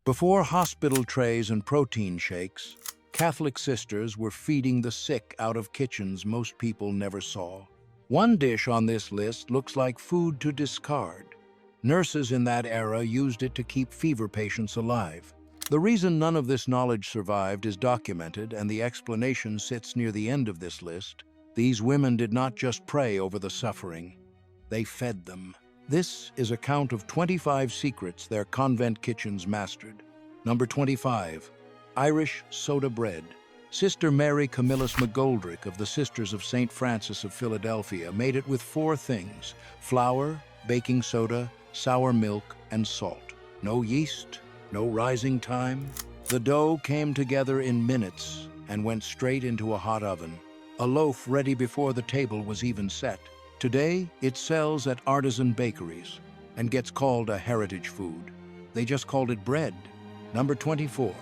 Before hospital trays and protein shakes, Catholic sisters were feeding the sick out of kitchens most people never saw. One dish on this list looks like food to discard. Nurses in that era used it to keep fever patients alive. The reason none of this knowledge survived is documented, and the explanation sits near the end of this list. These women did not just pray over the suffering, they fed them. This is a count of 25 secrets their convent kitchens mastered. Number 25, Irish soda bread. Sister Mary Camillus McGoldrick of the Sisters of St. Francis of Philadelphia made it with 4 things: flour, baking soda, sour milk, and salt. No yeast, no rising time. The dough came together in minutes and went straight into a hot oven. A loaf ready before the table was even set. Today, it sells at artisan bakeries and gets called a heritage food. They just called it bread. Number 24,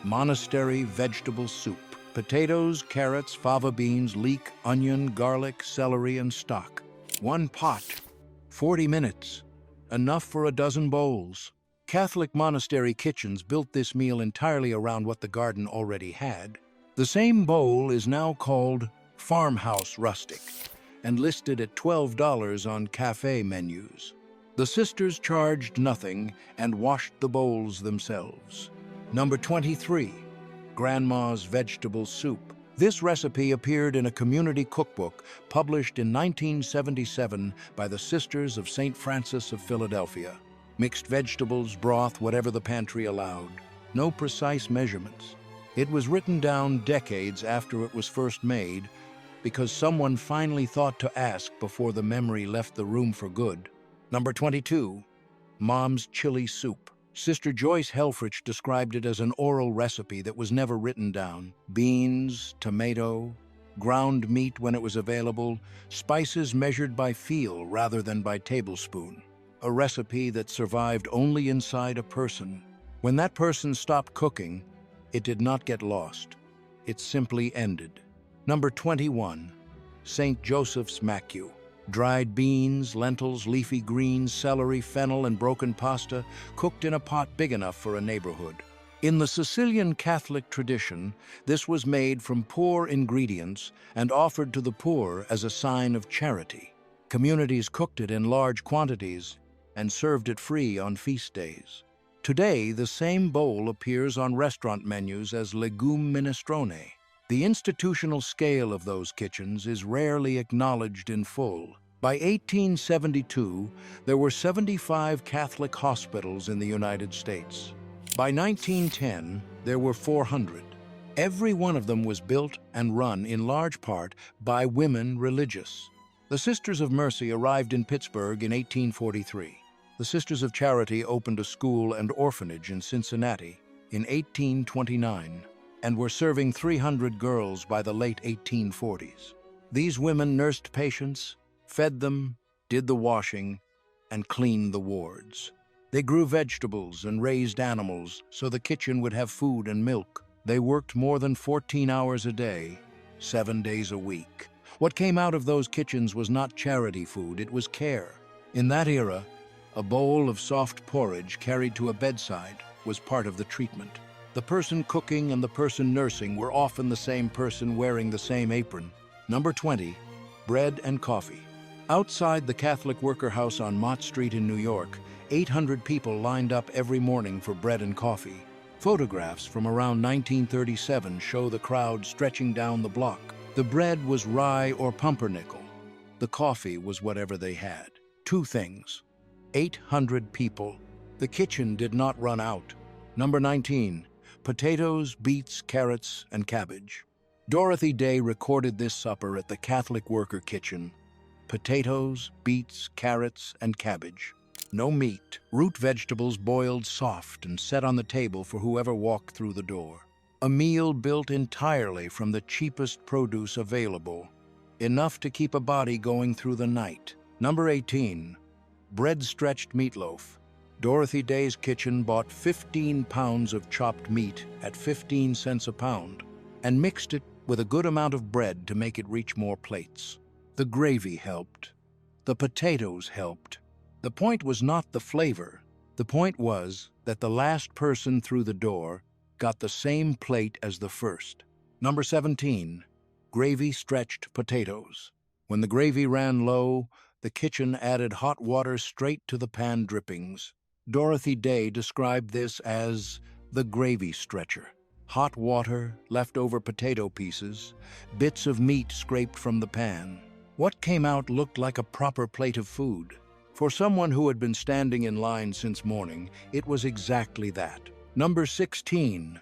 monastery vegetable soup. Potatoes, carrots, fava beans, leek, onion, garlic, celery, and stock. 1 pot, 40 minutes, enough for a dozen bowls. Catholic monastery kitchens built this meal entirely around what the garden already had. The same bowl is now called farmhouse rustic and listed at $12 on cafe menus. The sisters charged nothing and washed the bowls themselves. Number 23, Grandma's vegetable soup. This recipe appeared in a community cookbook published in 1977 by the Sisters of St. Francis of Philadelphia. Mixed vegetables, broth, whatever the pantry allowed. No precise measurements. It was written down decades after it was first made because someone finally thought to ask before the memory left the room for good. Number 22, Mom's chili soup. Sister Joyce Helfrich described it as an oral recipe that was never written down. Beans, tomato, ground meat when it was available, spices measured by feel rather than by tablespoon. A recipe that survived only inside a person. When that person stopped cooking, it did not get lost. It simply ended. Number 21, St. Joseph's Macu. Dried beans, lentils, leafy greens, celery, fennel, and broken pasta cooked in a pot big enough for a neighborhood. In the Sicilian Catholic tradition, this was made from poor ingredients and offered to the poor as a sign of charity. Communities cooked it in large quantities and served it free on feast days. Today, the same bowl appears on restaurant menus as legume minestrone. The institutional scale of those kitchens is rarely acknowledged in full. By 1872, there were 75 Catholic hospitals in the United States. By 1910, there were 400. Every one of them was built and run in large part by women religious. The Sisters of Mercy arrived in Pittsburgh in 1843. The Sisters of Charity opened a school and orphanage in Cincinnati in 1829. And were serving 300 girls by the late 1840s. These women nursed patients, fed them, did the washing, and cleaned the wards. They grew vegetables and raised animals so the kitchen would have food and milk. They worked more than 14 hours a day, 7 days a week. What came out of those kitchens was not charity food, it was care. In that era, a bowl of soft porridge carried to a bedside was part of the treatment. The person cooking and the person nursing were often the same person wearing the same apron. Number 20, bread and coffee. Outside the Catholic Worker House on Mott Street in New York, 800 people lined up every morning for bread and coffee. Photographs from around 1937 show the crowd stretching down the block. The bread was rye or pumpernickel. The coffee was whatever they had. 2 things. 800 people. The kitchen did not run out. Number 19, potatoes, beets, carrots, and cabbage. Dorothy Day recorded this supper at the Catholic Worker Kitchen. Potatoes, beets, carrots, and cabbage. No meat, root vegetables boiled soft and set on the table for whoever walked through the door. A meal built entirely from the cheapest produce available, enough to keep a body going through the night. Number 18, bread-stretched meatloaf. Dorothy Day's kitchen bought 15 pounds of chopped meat at 15 cents a pound and mixed it with a good amount of bread to make it reach more plates. The gravy helped. The potatoes helped. The point was not the flavor, The point was that the last person through the door got the same plate as the first. Number 17, gravy-stretched potatoes. When the gravy ran low, the kitchen added hot water straight to the pan drippings. Dorothy Day described this as the gravy stretcher. Hot water, leftover potato pieces, bits of meat scraped from the pan. What came out looked like a proper plate of food. For someone who had been standing in line since morning, it was exactly that. Number 16,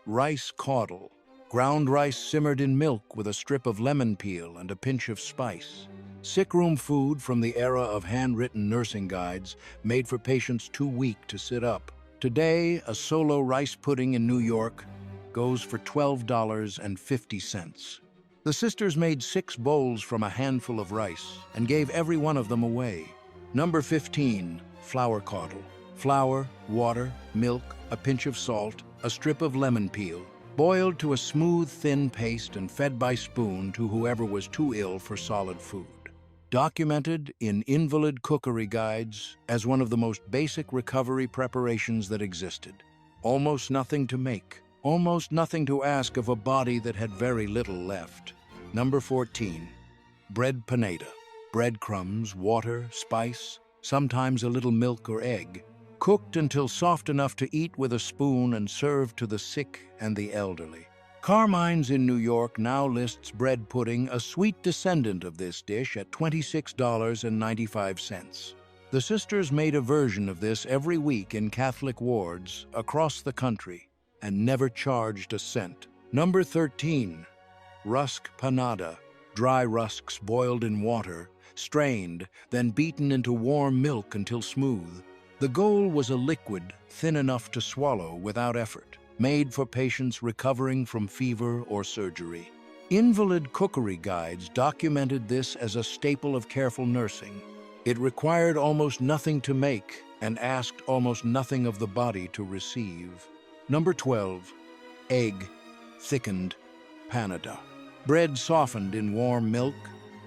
rice caudle. Ground rice simmered in milk with a strip of lemon peel and a pinch of spice. Sickroom food from the era of handwritten nursing guides made for patients too weak to sit up. Today, a solo rice pudding in New York goes for $12.50. The sisters made 6 bowls from a handful of rice and gave every one of them away. Number 15, flour caudle. Flour, water, milk, a pinch of salt, a strip of lemon peel, boiled to a smooth, thin paste and fed by spoon to whoever was too ill for solid food. Documented in invalid cookery guides as one of the most basic recovery preparations that existed. Almost nothing to make, almost nothing to ask of a body that had very little left. Number 14, bread panada. Breadcrumbs, water, spice, sometimes a little milk or egg, cooked until soft enough to eat with a spoon and served to the sick and the elderly. Carmine's in New York now lists bread pudding, a sweet descendant of this dish, at $26.95. The sisters made a version of this every week in Catholic wards across the country and never charged a cent. Number 13, rusk panada. Dry rusks boiled in water, strained, then beaten into warm milk until smooth. The goal was a liquid thin enough to swallow without effort, made for patients recovering from fever or surgery. Invalid cookery guides documented this as a staple of careful nursing. It required almost nothing to make and asked almost nothing of the body to receive. Number 12, egg, thickened panada. Bread softened in warm milk,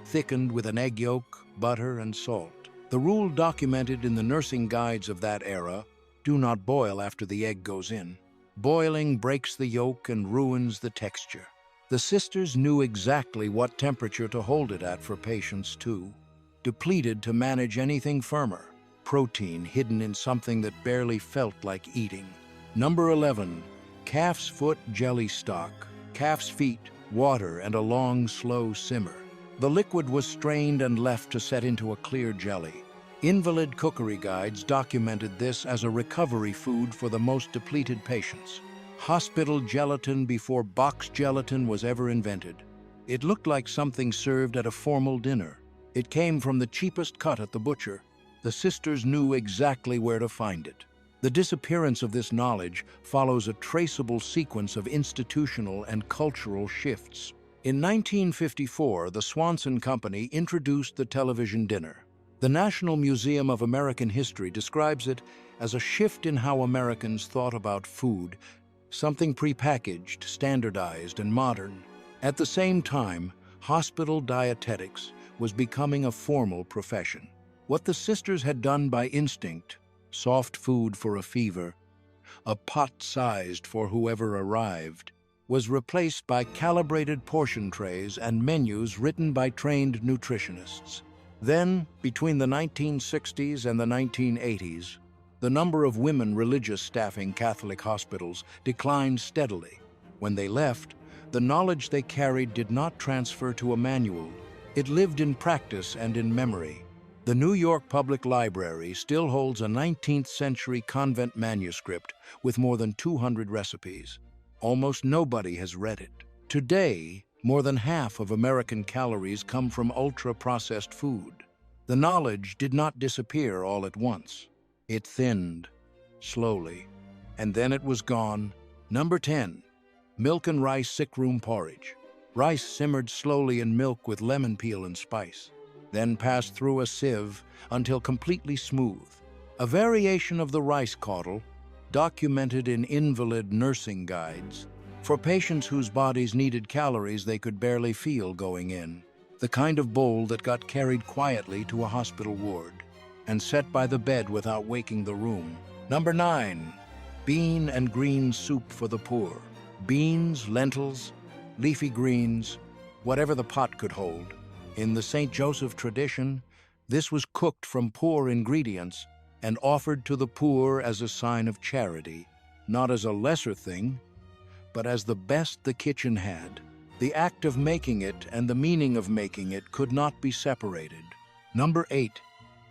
thickened with an egg yolk, butter, and salt. The rule documented in the nursing guides of that era: do not boil after the egg goes in. Boiling breaks the yolk and ruins the texture. The sisters knew exactly what temperature to hold it at for patients too. Depleted to manage anything firmer. Protein hidden in something that barely felt like eating. Number 11, calf's foot jelly stock. Calf's feet, water, and a long, slow simmer. The liquid was strained and left to set into a clear jelly. Invalid cookery guides documented this as a recovery food for the most depleted patients. Hospital gelatin before box gelatin was ever invented. It looked like something served at a formal dinner. It came from the cheapest cut at the butcher. The sisters knew exactly where to find it. The disappearance of this knowledge follows a traceable sequence of institutional and cultural shifts. In 1954, the Swanson Company introduced the television dinner. The National Museum of American History describes it as a shift in how Americans thought about food, something prepackaged, standardized, and modern. At the same time, hospital dietetics was becoming a formal profession. What the sisters had done by instinct, soft food for a fever, a pot sized for whoever arrived, was replaced by calibrated portion trays and menus written by trained nutritionists. Then, between the 1960s and the 1980s, the number of women religious staffing Catholic hospitals declined steadily. When they left, the knowledge they carried did not transfer to a manual. It lived in practice and in memory. The New York Public Library still holds a 19th-century convent manuscript with more than 200 recipes. Almost nobody has read it. Today, more than half of American calories come from ultra-processed food. The knowledge did not disappear all at once. It thinned, slowly, and then it was gone. Number 10, milk and rice sickroom porridge. Rice simmered slowly in milk with lemon peel and spice, then passed through a sieve until completely smooth. A variation of the rice caudle, documented in invalid nursing guides, for patients whose bodies needed calories they could barely feel going in, the kind of bowl that got carried quietly to a hospital ward. and set by the bed without waking the room. Number 9. Bean and green soup for the poor. Beans, lentils, leafy greens, whatever the pot could hold. In the St. Joseph tradition, this was cooked from poor ingredients and offered to the poor as a sign of charity, not as a lesser thing, but as the best the kitchen had. The act of making it and the meaning of making it could not be separated. Number 8.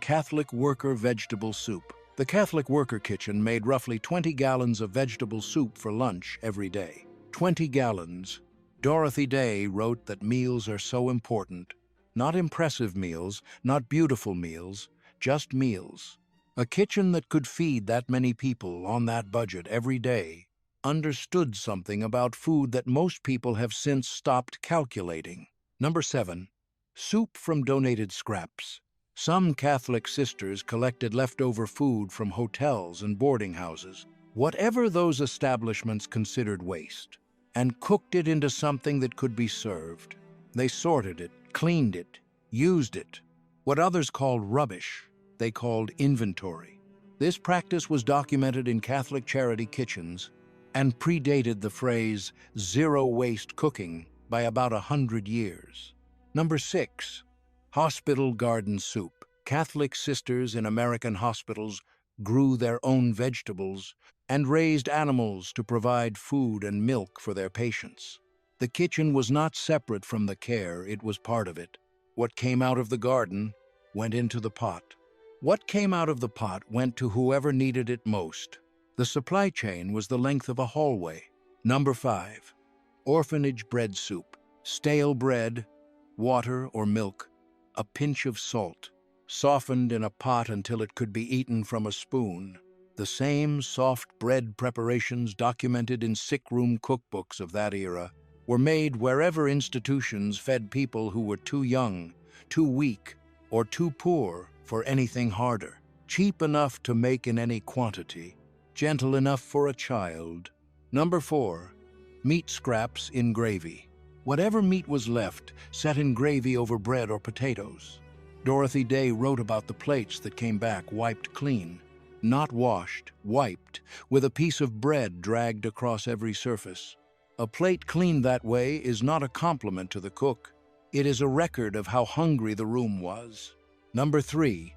Catholic worker vegetable soup. The Catholic worker kitchen made roughly 20 gallons of vegetable soup for lunch every day. 20 gallons. Dorothy Day wrote that meals are so important. Not impressive meals, not beautiful meals, just meals. A kitchen that could feed that many people on that budget every day understood something about food that most people have since stopped calculating. Number 7. Soup from donated scraps. Some Catholic sisters collected leftover food from hotels and boarding houses, whatever those establishments considered waste, and cooked it into something that could be served. They sorted it, cleaned it, used it. What others called rubbish, they called inventory. This practice was documented in Catholic charity kitchens and predated the phrase zero waste cooking by about 100 years. Number 6. Hospital garden soup. Catholic sisters in American hospitals grew their own vegetables and raised animals to provide food and milk for their patients. The kitchen was not separate from the care, it was part of it. What came out of the garden went into the pot. What came out of the pot went to whoever needed it most. The supply chain was the length of a hallway. Number 5. Orphanage bread soup. Stale bread, water or milk, a pinch of salt, softened in a pot until it could be eaten from a spoon. The same soft bread preparations documented in sick-room cookbooks of that era were made wherever institutions fed people who were too young, too weak, or too poor for anything harder. Cheap enough to make in any quantity, gentle enough for a child. Number 4. Meat scraps in gravy. Whatever meat was left, set in gravy over bread or potatoes. Dorothy Day wrote about the plates that came back wiped clean, not washed, wiped, with a piece of bread dragged across every surface. A plate cleaned that way is not a compliment to the cook. It is a record of how hungry the room was. Number 3.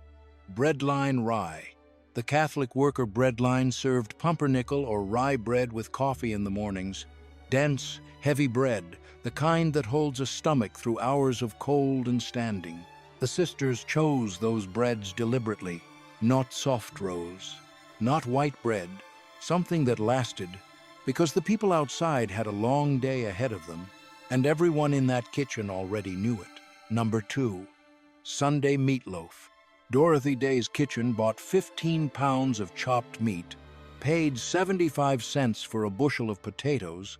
Breadline rye. The Catholic worker breadline served pumpernickel or rye bread with coffee in the mornings. Dense, heavy bread, the kind that holds a stomach through hours of cold and standing. The sisters chose those breads deliberately, not soft rolls, not white bread, something that lasted, because the people outside had a long day ahead of them, and everyone in that kitchen already knew it. Number 2. Sunday meatloaf. Dorothy Day's kitchen bought 15 pounds of chopped meat, paid 75 cents for a bushel of potatoes,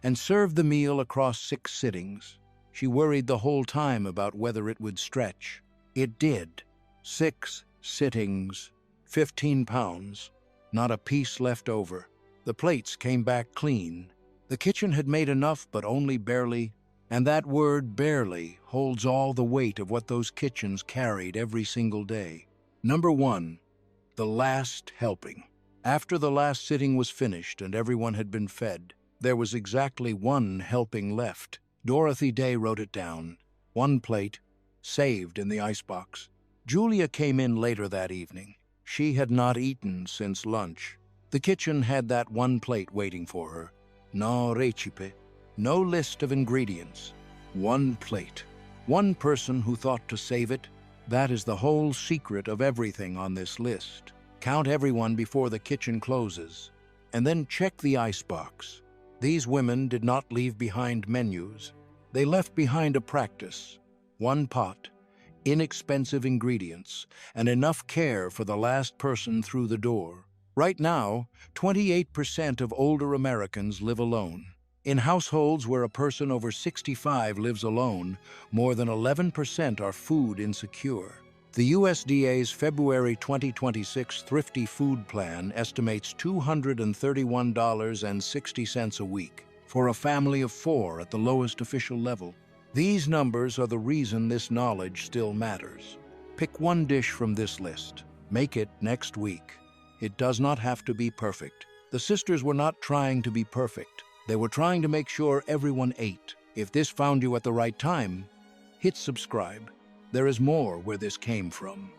and served the meal across 6 sittings. She worried the whole time about whether it would stretch. It did. 6 sittings, 15 pounds, not a piece left over. The plates came back clean. The kitchen had made enough, but only barely, and that word barely holds all the weight of what those kitchens carried every single day. Number 1. The last helping. After the last sitting was finished and everyone had been fed, there was exactly 1 helping left. Dorothy Day wrote it down. 1 plate, saved in the icebox. Julia came in later that evening. She had not eaten since lunch. The kitchen had that 1 plate waiting for her. No recipe, no list of ingredients. 1 plate. 1 person who thought to save it. That is the whole secret of everything on this list. Count everyone before the kitchen closes, and then check the icebox. These women did not leave behind menus. They left behind a practice. 1 pot, inexpensive ingredients, and enough care for the last person through the door. Right now, 28% of older Americans live alone. In households where a person over 65 lives alone, more than 11% are food insecure. The USDA's February 2026 Thrifty Food Plan estimates $231.60 a week for a family of 4 at the lowest official level. These numbers are the reason this knowledge still matters. Pick one dish from this list. Make it next week. It does not have to be perfect. The sisters were not trying to be perfect. They were trying to make sure everyone ate. If this found you at the right time, hit subscribe. There is more where this came from.